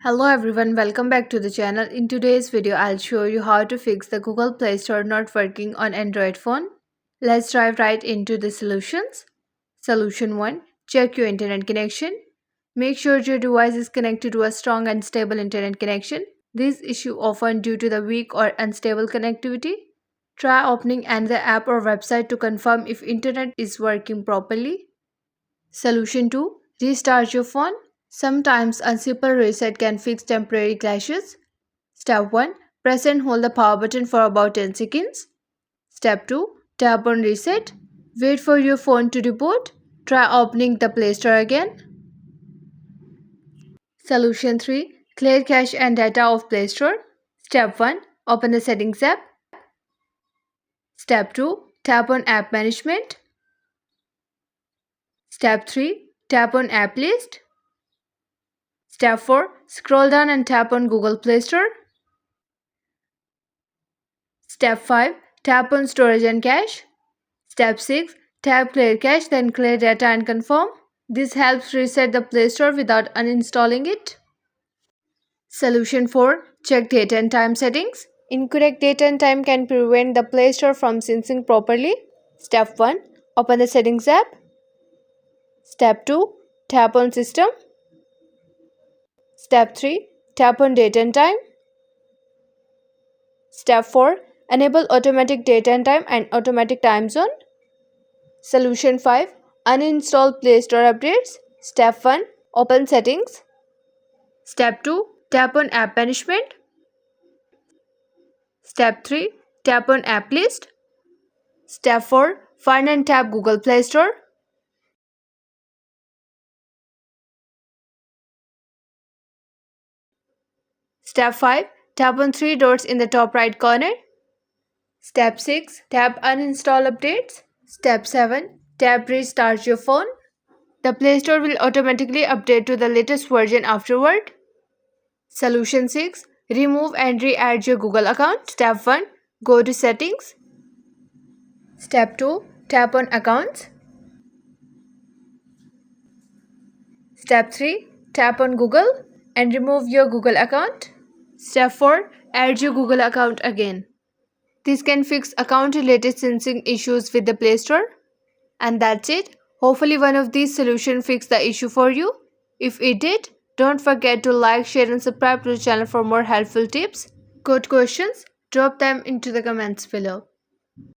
Hello everyone, welcome back to the channel. In today's video, I'll show you how to fix the Google Play Store not working on Android phone. Let's dive right into the solutions. Solution 1. Check your internet connection. Make sure your device is connected to a strong and stable internet connection. This issue often due to the weak or unstable connectivity. Try opening another app or website to confirm if internet is working properly. Solution 2. Restart your phone. Sometimes a simple reset can fix temporary clashes. Step 1. Press and hold the power button for about 10 seconds. Step 2. Tap on reset. Wait for your phone to reboot. Try opening the Play Store again. Solution 3. Clear cache and data of Play Store. Step 1. Open the Settings app. Step 2. Tap on App Management. Step 3. Tap on App List. Step 4. Scroll down and tap on Google Play Store. Step 5. Tap on Storage and Cache. Step 6. Tap Clear Cache, then clear data and confirm. This helps reset the Play Store without uninstalling it. Solution 4. Check date and time settings. Incorrect date and time can prevent the Play Store from syncing properly. Step 1. Open the Settings app. Step 2. Tap on System. Step 3. Tap on Date and Time. Step 4. Enable automatic date and time and automatic time zone. Solution 5. Uninstall Play Store updates. Step 1. Open Settings. Step 2. Tap on App Management. Step 3. Tap on App List. Step 4. Find and tap Google Play Store. Step 5. Tap on 3 dots in the top right corner. Step 6. Tap Uninstall Updates. Step 7. Tap Restart your phone. The Play Store will automatically update to the latest version afterward. Solution 6. Remove and re-add your Google account. Step 1. Go to Settings. Step 2. Tap on Accounts. Step 3. Tap on Google and remove your Google account. Step 4. Add your Google account again. This can fix account-related syncing issues with the Play Store. And that's it. Hopefully one of these solutions fixed the issue for you. If it did, don't forget to like, share and subscribe to the channel for more helpful tips. Good questions? Drop them into the comments below.